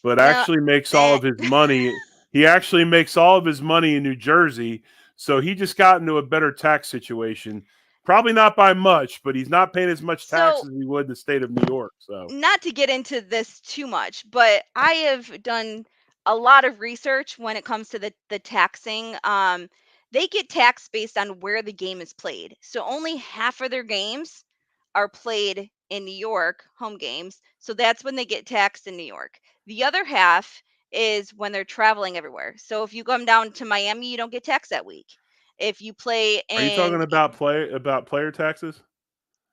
but no actually makes all eh. of his money. He actually makes all of his money in New Jersey. So he just got into a better tax situation. Probably not by much, but he's not paying as much tax So as he would in the state of New York. So not to get into this too much, but I have done a lot of research when it comes to the taxing. They get taxed based on where the game is played. So only half of their games are played in New York, home games. So that's when they get taxed in New York. The other half is when they're traveling everywhere. So if you come down to Miami, you don't get taxed that week. If you play are you talking in about player taxes?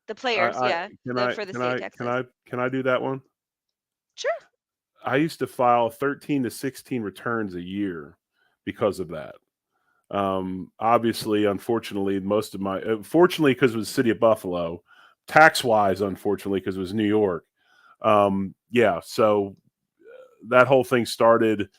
the players, I yeah, can the I for the can state I can taxes. I can I do that one? Sure. I used to file 13 to 16 returns a year because of that. Obviously, unfortunately, most of my fortunately because it was the city of Buffalo, tax wise, unfortunately because it was New York. Yeah, so that whole thing started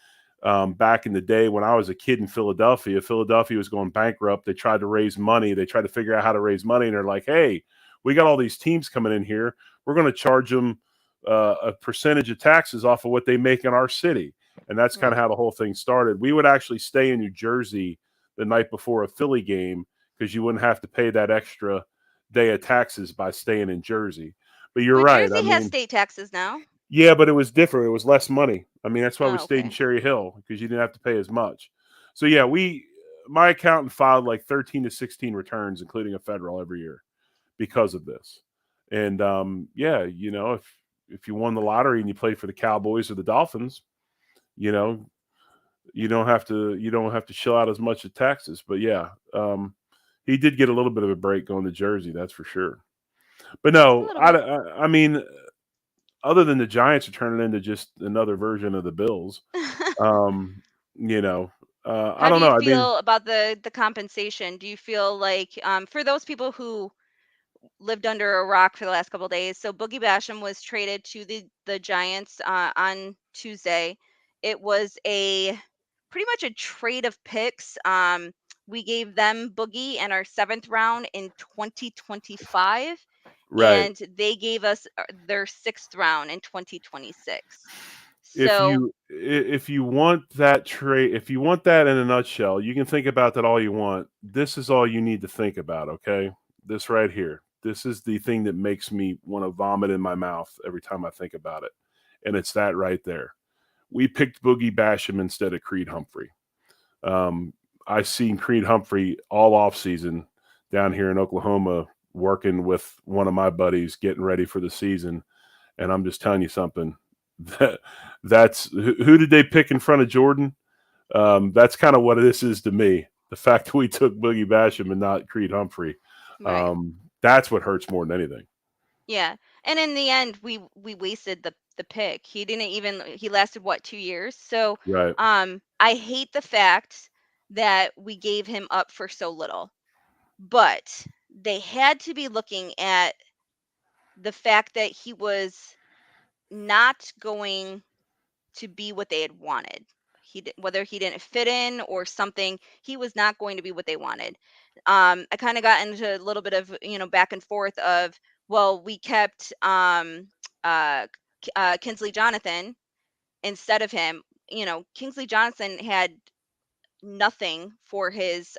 back in the day when I was a kid in Philadelphia. Philadelphia was going bankrupt. They tried to raise money. They tried to figure out how to raise money, and they're like, "Hey, we got all these teams coming in here. We're going to charge them a percentage of taxes off of what they make in our city." And that's kind of Right. how the whole thing started. We would actually stay in New Jersey the night before a Philly game because you wouldn't have to pay that extra day of taxes by staying in Jersey. But you're But right. I Jersey has mean, state taxes now. yeah, but it was different. It was less money. I mean, that's why we Oh, stayed in okay. Cherry Hill because you didn't have to pay as much. So yeah, my accountant filed like 13 to 16 returns, including a federal every year because of this. And yeah, if you won the lottery and you played for the Cowboys or the Dolphins, you know, you don't have to chill out as much of taxes. But yeah, he did get a little bit of a break going to Jersey, that's for sure. But A no, little I, bit. I, I mean, other than the Giants are turning into just another version of the Bills, um, you know, I How do don't you know. I mean, feel about the compensation? Do you feel like for those people who lived under a rock for the last couple days. So Boogie Basham was traded to the Giants on Tuesday. It was a pretty much a trade of picks. We gave them Boogie and our 7th round in 2025, right. and they gave us their 6th round in 2026. If So you want that trade, if you want that in a nutshell, you can think about that all you want. This is all you need to think about. Okay, this right here. This is the thing that makes me want to vomit in my mouth every time I think about it, and it's that right there. We picked Boogie Basham instead of Creed Humphrey. Um, I seen Creed Humphrey all off season down here in Oklahoma working with one of my buddies getting ready for the season, and I'm just telling you something. That that's who did they pick in front of Jordan? That's kind of what this is to me. The fact that we took Boogie Basham and not Creed Humphrey, right. that's what hurts more than anything. Yeah. And in the end we wasted the pick. He didn't even he lasted what, 2 years. So Right. I hate the fact that we gave him up for so little. But they had to be looking at the fact that he was not going to be what they had wanted. Whether he didn't fit in or something, he was not going to be what they wanted. I kind of got into a little bit of back and forth of, well, we kept Kinsley Jonathan instead of him. Kingsley Jonathan had nothing for his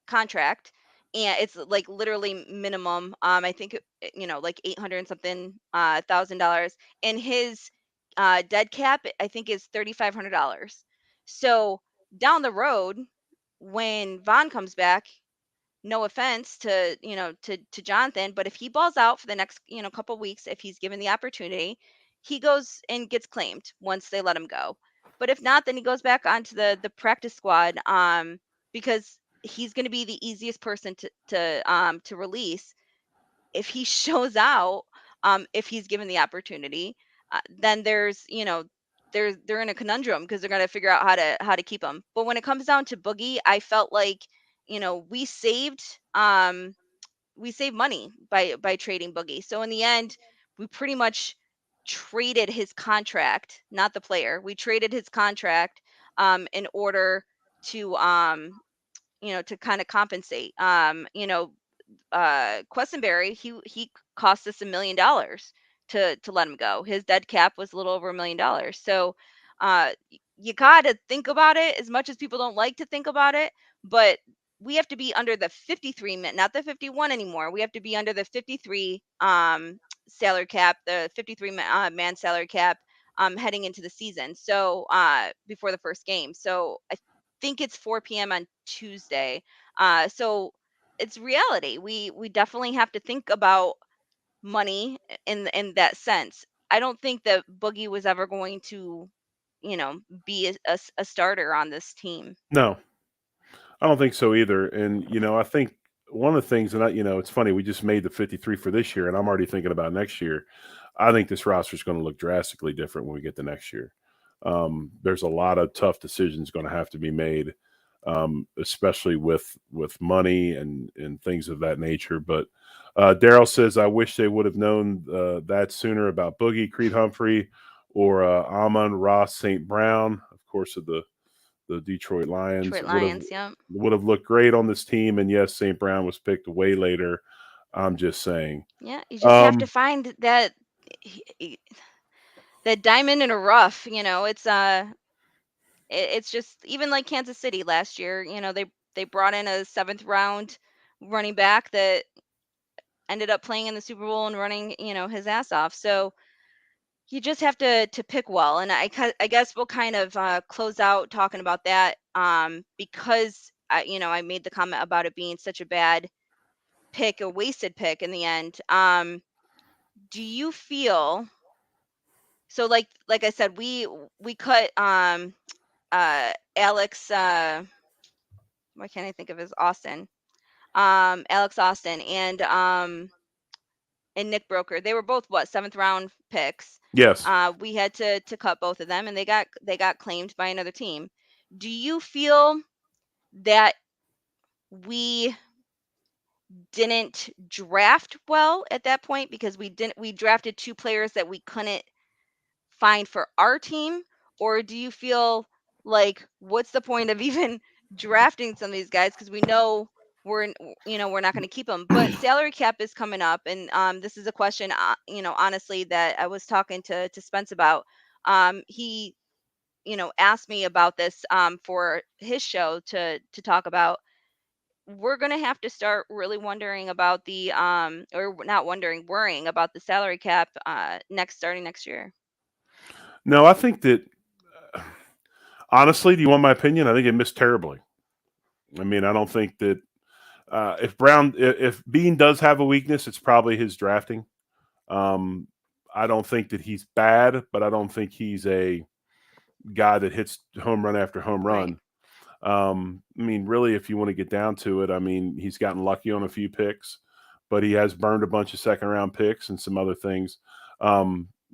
contract, and it's like literally minimum. I think like 800 and something $1,000, and his dead cap I think is $3,500. So down the road when Vaughn comes back, no offense to, to Jonathan, but if he balls out for the next, couple weeks, if he's given the opportunity, he goes and gets claimed once they let him go. But if not, then he goes back onto the practice squad, because he's going to be the easiest person to release if he shows out, if he's given the opportunity. Then there's, they're in a conundrum because they're going to figure out how to keep him. But when it comes down to Boogie, I felt like, we saved money by trading Boogie. So in the end, we pretty much traded his contract, not the player. We traded his contract, in order to, to kind of compensate. Questenberry, he cost us $1 million to let him go. His dead cap was a little over $1 million. So you gotta think about it, as much as people don't like to think about it, but we have to be under the 53 man, not the 51 anymore. We have to be under the 53 salary cap, the 53 man salary cap, heading into the season. So before the first game. So I think it's 4 p.m. on Tuesday. So it's reality. We definitely have to think about money in that sense. I don't think that Boogie was ever going to, be a starter on this team. No, I don't think so either. And I think one of the things, and it's funny, we just made the 53 for this year, and I'm already thinking about next year. I think this roster is going to look drastically different when we get to next year. There's a lot of tough decisions going to have to be made, especially with money and things of that nature. But Daryl says, I wish they would have known that sooner about Boogie, Creed Humphrey, or Amon Ross St. Brown, of course, of the Detroit Lions. Detroit Lions, yeah. Would have looked great on this team. And yes, St. Brown was picked way later. I'm just saying. Yeah, you just have to find that diamond in a rough. It's just, even like Kansas City last year. They brought in a 7th round running back that ended up playing in the Super Bowl and running, his ass off. So you just have to pick well. And I guess we'll kind of close out talking about that, because I made the comment about it being such a bad pick, a wasted pick in the end. Do you feel so? Like I said, we cut Alex. Why can't I think of his Austin? Alex Austin and Nick Broker. They were both 7th round picks. Yes. We had to cut both of them, and they got claimed by another team. Do you feel that we didn't draft well at that point because we drafted 2 players that we couldn't find for our team? Or do you feel like, what's the point of even drafting some of these guys, because we know we're not going to keep them? But salary cap is coming up, and this is a question, honestly, that I was talking to Spence about. He asked me about this for his show to talk about. We're going to have to start really wondering about the or not wondering, worrying about the salary cap starting next year. No, I think that honestly, do you want my opinion? I think it missed terribly. I mean, I don't think that if Bean does have a weakness, it's probably his drafting. I don't think that he's bad, but I don't think he's a guy that hits home run after home run. I mean, really, if you want to get down to it, I mean, he's gotten lucky on a few picks, but he has burned a bunch of 2nd round picks and some other things.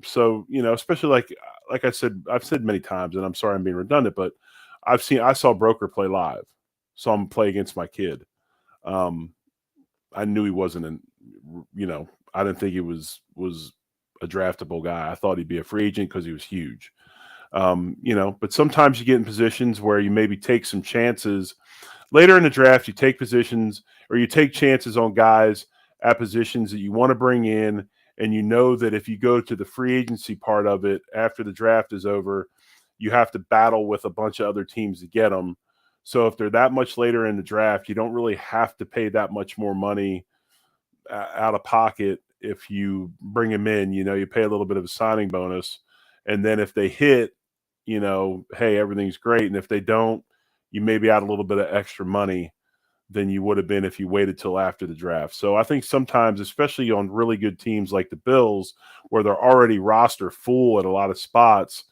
So, especially like I said, I've said many times, and I'm sorry I'm being redundant, but I saw Broker play live, saw him play against my kid. I knew he wasn't I didn't think he was a draftable guy. I thought he'd be a free agent because he was huge. But sometimes you get in positions where you maybe take some chances later in the draft. You take positions, or you take chances on guys at positions that you want to bring in, and you know that if you go to the free agency part of it after the draft is over, you have to battle with a bunch of other teams to get them. So if they're that much later in the draft, you don't really have to pay that much more money out of pocket. If you bring them in, you pay a little bit of a signing bonus, and then if they hit, hey, everything's great. And if they don't, you maybe add a little bit of extra money than you would have been if you waited till after the draft. So I think sometimes, especially on really good teams like the Bills, where they're already roster full at a lot of spots,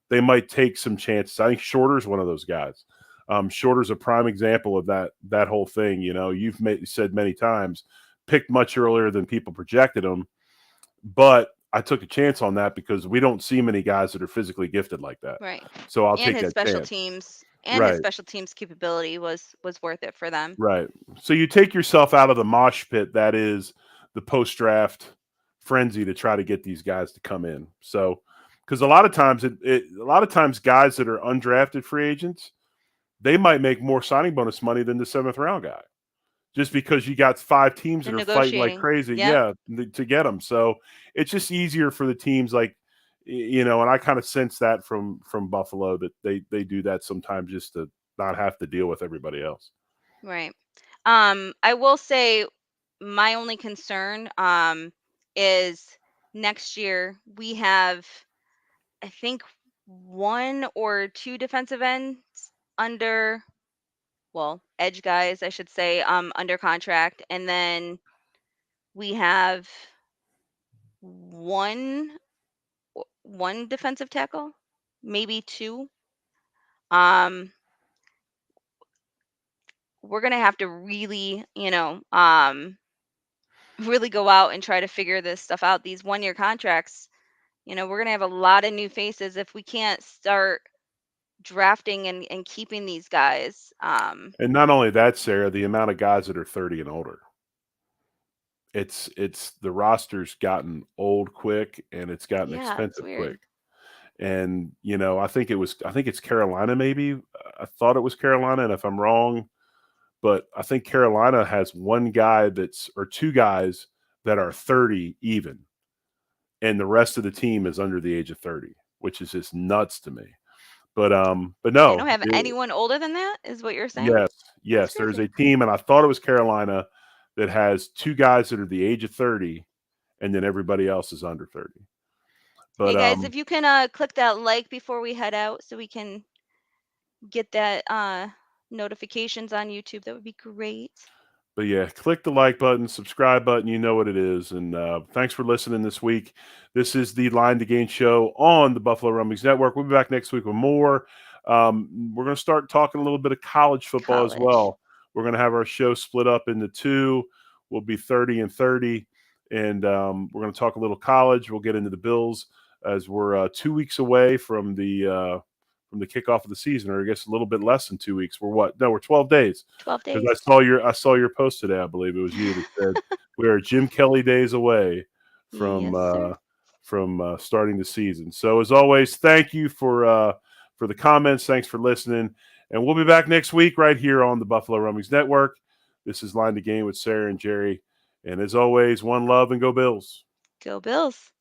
they might take some chances. I think Shorter's one of those guys. Shorter's a prime example of that whole thing. You know, you've said many times, picked much earlier than people projected him, but I took a chance on that because we don't see many guys that are physically gifted like that. Right. So I'll And take his that special chance. teams and his Right. special teams capability was worth it for them. Right. So you take yourself out of the mosh pit that is the post-draft frenzy to try to get these guys to come in. So, because a lot of times guys that are undrafted free agents, they might make more signing bonus money than the 7th round guy, just because you got 5 teams They're that are fighting like negotiating. crazy, Yep. to get them. So it's just easier for the teams, like, you know, and I kind of sense that from Buffalo, that they do that sometimes just to not have to deal with everybody else. Right. I will say my only concern is next year we have, I think, 1 or 2 defensive ends under, well, edge guys, I should say, under contract, and then we have one one defensive tackle, maybe 2. Um, we're gonna have to really, really go out and try to figure this stuff out. These 1-year contracts, we're gonna have a lot of new faces if we can't start drafting and keeping these guys. And not only that, Sarah, the amount of guys that are 30 and older. It's the roster's gotten old quick, and it's gotten Yeah, it's expensive quick. weird. And, you know, I think it's Carolina maybe. I thought it was Carolina, and if I'm wrong, but I think Carolina has 1 guy or 2 guys that are 30 even, and the rest of the team is under the age of 30, which is just nuts to me. But They no, don't have anyone older than that, is what you're saying? yes, That's yes, there's crazy. a team, and I thought it was Carolina, that has 2 guys that are the age of 30, and then everybody else is under 30. Hey But, guys, if you can click that like before we head out so we can get that notifications on YouTube, that would be great. But yeah, click the like button, subscribe button, you know what it is. And thanks for listening this week. This is the Line to Gain show on the Buffalo Rumblings Network. We'll be back next week with more. We're going to start talking a little bit of college football as College. well. We're going to have our show split up into 2. We'll be 30 and 30. And we're going to talk a little college. We'll get into the Bills as we're 2 weeks away from the kickoff of the season, or I guess a little bit less than 2 weeks. We're what? No, we're 12 days. 12 Because days. I saw your post today. I believe it was you that said we are Jim Kelly days away from Yes, sir. starting the season. So as always, thank you for the comments. Thanks for listening, and we'll be back next week right here on the Buffalo Rumblings Network. This is Line to Gain with Sarah and Jerry, and as always, one love and go Bills. Go Bills.